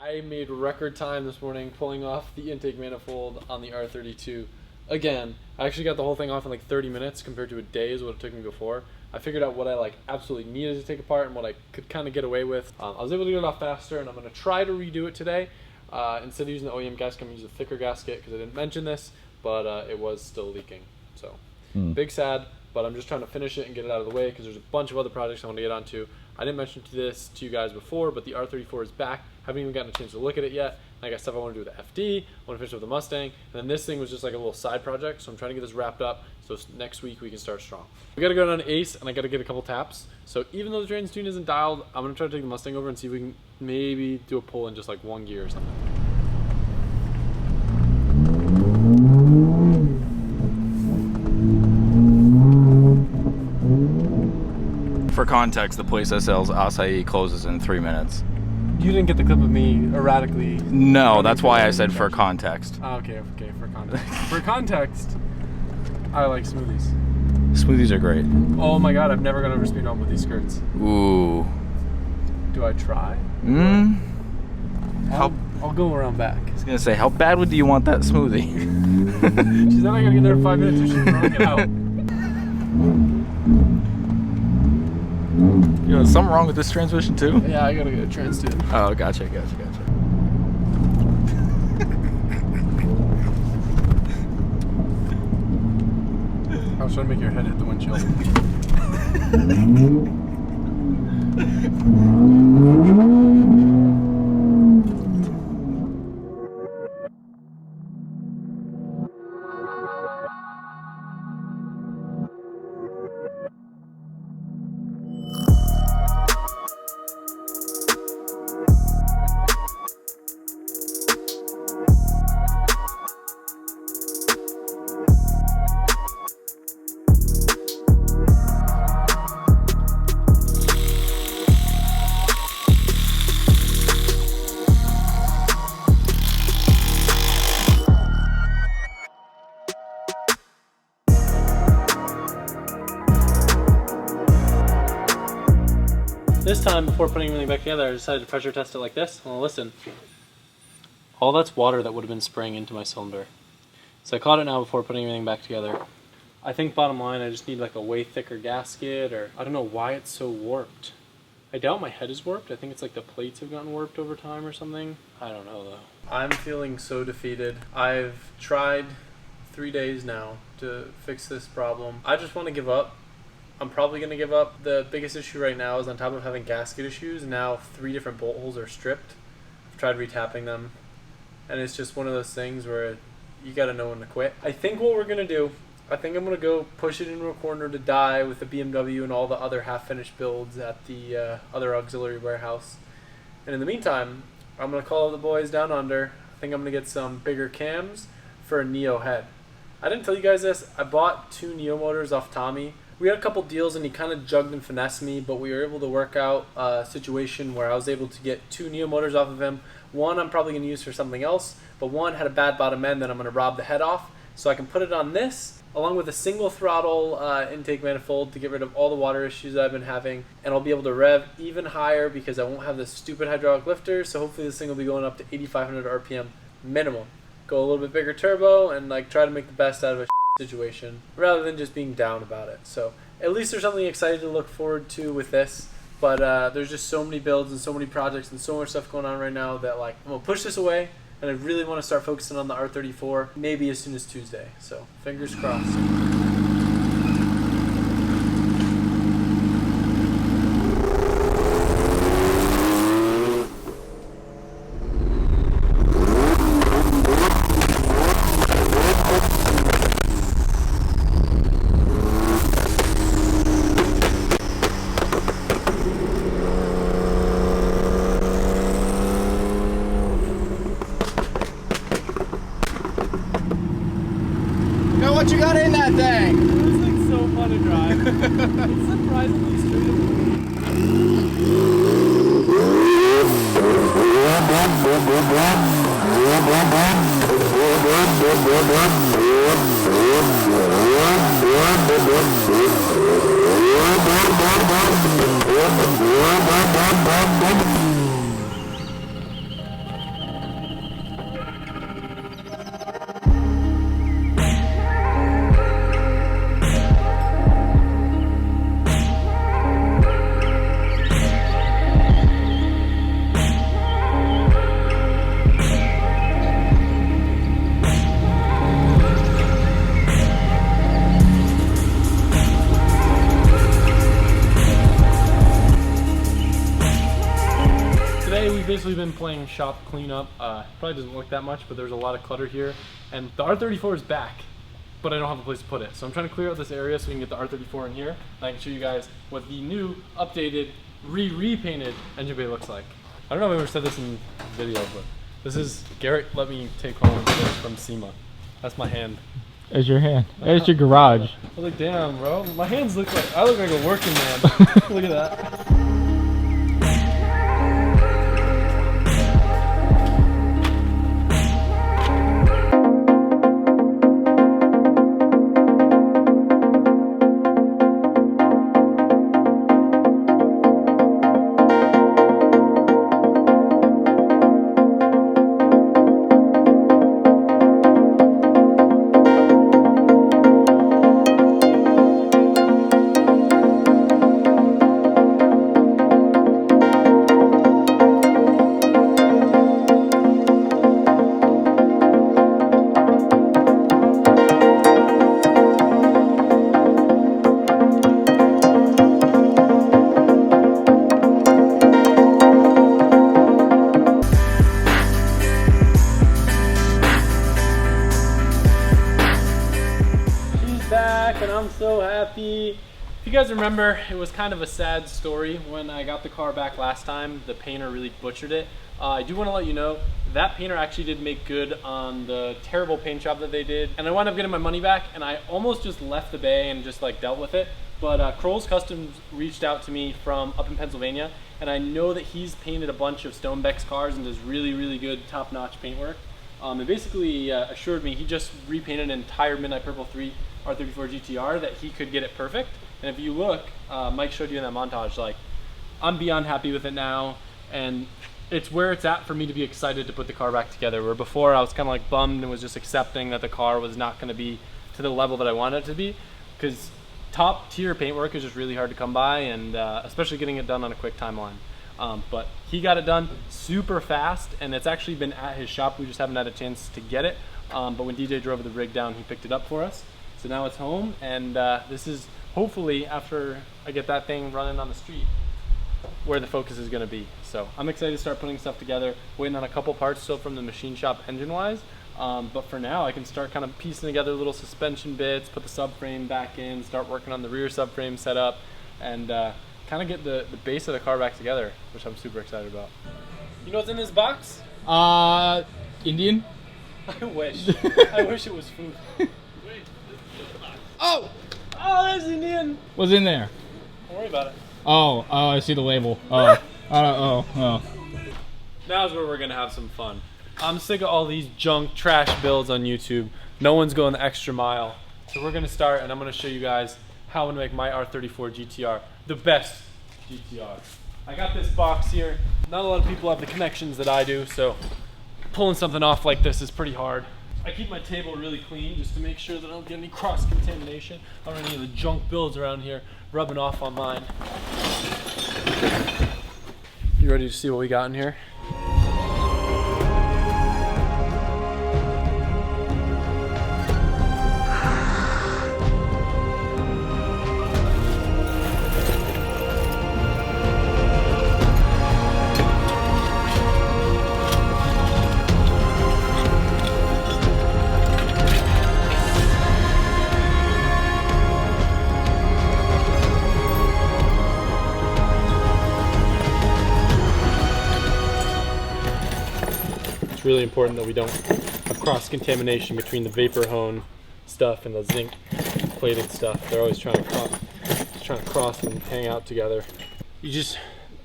I made record time this morning pulling off the intake manifold on the R32. Again, I actually got the whole thing off in like 30 minutes compared to a day is what it took me before. I figured out what I absolutely needed to take apart and what I could kind of get away with. I was able to get it off faster, and I'm going to try to redo it today. Instead of using the OEM gasket, I'm going to use a thicker gasket because I didn't mention this, but it was still leaking. So big sad, but I'm just trying to finish it and get it out of the way because there's a bunch of other projects I want to get onto. I didn't mention this to you guys before, but the R34 is back. Haven't even gotten a chance to look at it yet. I got stuff I want to do with the FD, I want to finish with the Mustang, and then this thing was just like a little side project, so I'm trying to get this wrapped up so next week we can start strong. We got to go down to Ace, and I got to get a couple taps. So even though the trans tune isn't dialed, I'm going to try to take the Mustang over and see if we can maybe do a pull in just like one gear or something. For context, the place that sells acai closes in 3 minutes. You didn't get the clip of me erratically. No, that's why I said for context. Oh, okay, for context. For context, I like smoothies. Smoothies are great. Oh my god, I've never gone over speed bump with these skirts. Ooh. Do I try? I'll go around back. I was gonna say, how bad do you want that smoothie? She said I gotta get there in 5 minutes or she's throwing it out. You know, is something wrong with this transmission too? Yeah, I gotta get a trans tune. Oh, gotcha. I was trying to make your head hit the windshield. This time, before putting everything back together, I decided to pressure test it like this. Well, listen. All that's water that would have been spraying into my cylinder. So I caught it now before putting everything back together. I think bottom line, I just need like a way thicker gasket, or I don't know why it's so warped. I doubt my head is warped. I think it's like the plates have gotten warped over time or something. I don't know though. I'm feeling so defeated. I've tried 3 days now to fix this problem. I just want to give up. I'm probably going to give up. The biggest issue right now is on top of having gasket issues, now 3 different bolt holes are stripped. I've tried retapping them, and it's just one of those things where you got to know when to quit. I think what we're going to do, I think I'm going to go push it into a corner to die with the BMW and all the other half-finished builds at the other auxiliary warehouse. And in the meantime, I'm going to call the boys down under. I think I'm going to get some bigger cams for a Neo head. I didn't tell you guys this. I bought 2 Neo motors off Tommy. We had a couple deals and he kind of jugged and finessed me, but we were able to work out a situation where I was able to get 2 Neo motors off of him. One I'm probably going to use for something else, but one had a bad bottom end that I'm going to rob the head off. So I can put it on this, along with a single throttle intake manifold to get rid of all the water issues that I've been having. And I'll be able to rev even higher because I won't have this stupid hydraulic lifter. So hopefully this thing will be going up to 8,500 RPM minimum. Go a little bit bigger turbo and like try to make the best out of a situation rather than just being down about it. So at least there's something exciting to look forward to with this. But there's just so many builds and so many projects and so much stuff going on right now that like I'm gonna push this away, and I really want to start focusing on the R34 maybe as soon as Tuesday. So fingers crossed. What you got in that thing? This thing's so fun to drive. It's surprisingly straight up. really been playing shop cleanup. Probably doesn't look that much, but there's a lot of clutter here. And the R34 is back, but I don't have a place to put it. So I'm trying to clear out this area so we can get the R34 in here. And I can show you guys what the new, updated, repainted engine bay looks like. I don't know if I ever said this in the video, but this is Garrett let me take home from SEMA. That's my hand. There's your hand. There's your garage. I was like, damn, bro. My hands look like, I look like a working man. Look at that. And I'm so happy. If you guys remember, it was kind of a sad story when I got the car back last time. The painter really butchered it. I do want to let you know that painter actually did make good on the terrible paint job that they did, and I wound up getting my money back, and I almost just left the bay and just like dealt with it. But Kroll's Customs reached out to me from up in Pennsylvania, and I know that he's painted a bunch of Stonebeck's cars and does really good top-notch paint work. And basically assured me he just repainted an entire Midnight Purple 3 R34 GTR that he could get it perfect. And if you look, Mike showed you in that montage, like, I'm beyond happy with it now, and it's where it's at for me to be excited to put the car back together. Where before I was kind of like bummed and was just accepting that the car was not going to be to the level that I wanted it to be, because top tier paintwork is just really hard to come by, and especially getting it done on a quick timeline. But he got it done super fast, and it's actually been at his shop. We just haven't had a chance to get it. But when DJ drove the rig down, he picked it up for us. So now it's home, and this is hopefully, after I get that thing running on the street, where the focus is going to be. So I'm excited to start putting stuff together, waiting on a couple parts still from the machine shop engine-wise. But for now, I can start kind of piecing together little suspension bits, put the subframe back in, start working on the rear subframe setup, and kind of get the base of the car back together, which I'm super excited about. You know what's in this box? Indian? I wish. I wish it was food. Oh! Oh, there's Indian! What's in there? Don't worry about it. Oh, I see the label. Oh. Now's where we're gonna have some fun. I'm sick of all these junk trash builds on YouTube. No one's going the extra mile. So we're gonna start, and I'm gonna show you guys how I'm gonna make my R34 GTR the best GTR. I got this box here. Not a lot of people have the connections that I do, so pulling something off like this is pretty hard. I keep my table really clean just to make sure that I don't get any cross-contamination. I don't want any of the junk builds around here rubbing off on mine. You ready to see what we got in here? It's really important that we don't have cross-contamination between the vapor hone stuff and the zinc plated stuff. They're always trying to cross and hang out together.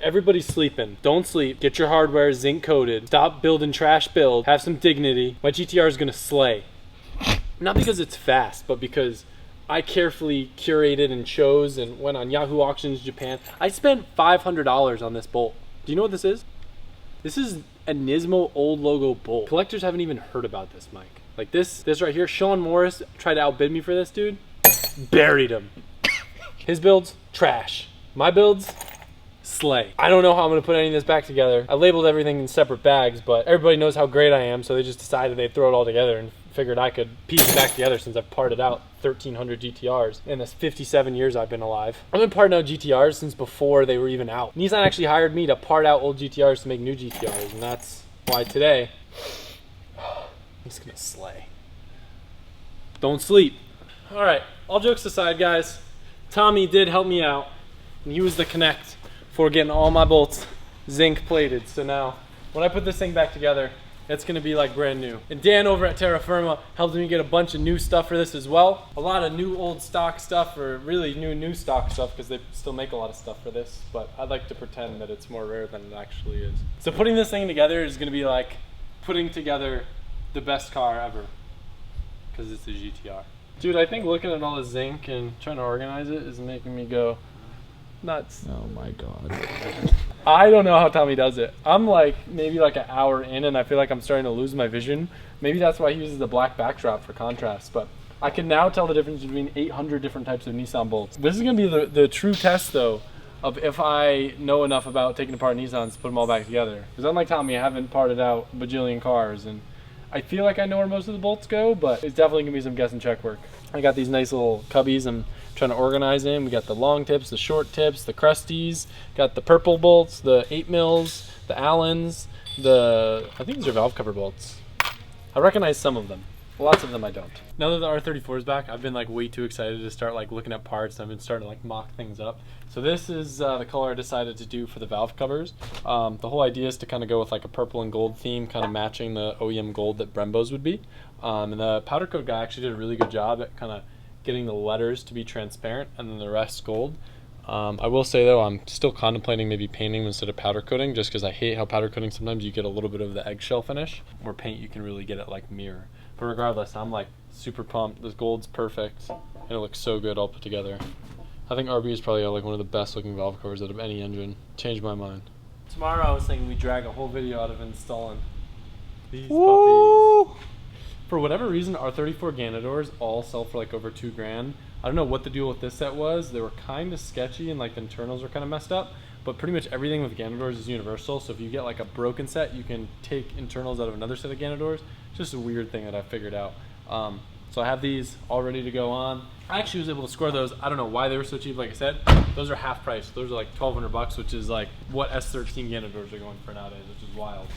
Everybody's sleeping. Don't sleep. Get your hardware zinc coated. Stop building trash build. Have some dignity. My GTR is gonna slay. Not because it's fast, but because I carefully curated and chose and went on Yahoo Auctions Japan. I spent $500 on this bolt. Do you know what this is? This is a Nismo old logo bolt. Collectors haven't even heard about this, Mike. Like this right here, Sean Morris tried to outbid me for this, dude. Buried him. His builds, trash. My builds, slay. I don't know how I'm gonna put any of this back together. I labeled everything in separate bags, but everybody knows how great I am, so they just decided they'd throw it all together and figured I could piece it back together since I've parted out 1,300 GTRs in the 57 years I've been alive. I've been parting out GTRs since before they were even out. Nissan actually hired me to part out old GTRs to make new GTRs, and that's why today I'm just gonna slay. Don't sleep. All right, all jokes aside, guys, Tommy did help me out, and he was the connect for getting all my bolts zinc plated. So now when I put this thing back together, it's gonna be like brand new. And Dan over at Terra Firma helped me get a bunch of new stuff for this as well. A lot of new old stock stuff, or really new stock stuff, because they still make a lot of stuff for this, but I'd like to pretend that it's more rare than it actually is. So putting this thing together is gonna be like putting together the best car ever, because it's a GTR. Dude, I think looking at all the zinc and trying to organize it is making me go nuts. Oh my god. I don't know how Tommy does it. I'm like maybe like an hour in and I feel like I'm starting to lose my vision. Maybe that's why he uses the black backdrop for contrast, but I can now tell the difference between 800 different types of Nissan bolts. This is gonna be the true test though of if I know enough about taking apart Nissans to put them all back together. Because unlike Tommy, I haven't parted out a bajillion cars, and I feel like I know where most of the bolts go, but it's definitely gonna be some guess and check work. I got these nice little cubbies I'm trying to organize in. We got the long tips, the short tips, the crusties, got the purple bolts, the 8 mils, the Allens, I think these are valve cover bolts. I recognize some of them. Lots of them I don't. Now that the R34 is back, I've been like way too excited to start like looking at parts. I've been starting to like mock things up. So this is the color I decided to do for the valve covers. The whole idea is to kind of go with like a purple and gold theme, kind of matching the OEM gold that Brembo's would be. And the powder coat guy actually did a really good job at kind of getting the letters to be transparent and then the rest gold. I will say though, I'm still contemplating maybe painting instead of powder coating, just because I hate how powder coating sometimes you get a little bit of the eggshell finish, where paint you can really get it like mirror. But regardless, I'm like super pumped. This gold's perfect and it looks so good all put together. I think RB is probably like one of the best looking valve covers out of any engine. Changed my mind. Tomorrow I was thinking we drag a whole video out of installing these puppies. For whatever reason, our R34 Gtrs all sell for like over $2,000. I don't know what the deal with this set was. They were kind of sketchy and like the internals were kind of messed up, but pretty much everything with Gtrs is universal. So if you get like a broken set, you can take internals out of another set of Gtrs. It's just a weird thing that I figured out. So I have these all ready to go on. I actually was able to score those. I don't know why they were so cheap. Like I said, those are half price. Those are like $1,200, which is like what S13 Gtrs are going for nowadays, which is wild.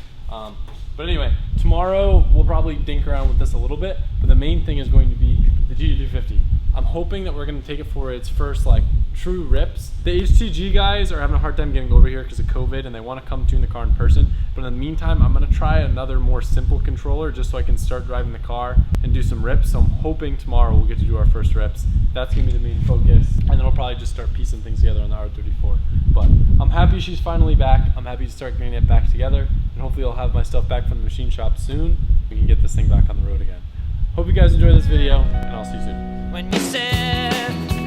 But anyway, tomorrow we'll probably dink around with this a little bit, but the main thing is going to be the GT350. I'm hoping that we're going to take it for its first like true rips. The HTG guys are having a hard time getting over here because of COVID and they want to come tune the car in person. But in the meantime, I'm going to try another more simple controller just so I can start driving the car and do some rips. So I'm hoping tomorrow we'll get to do our first rips. That's going to be the main focus. And then we'll probably just start piecing things together on the R34. But I'm happy she's finally back. I'm happy to start getting it back together. And hopefully I'll have my stuff back from the machine shop soon. We can get this thing back on the road again. Hope you guys enjoy this video, and I'll see you soon. When you said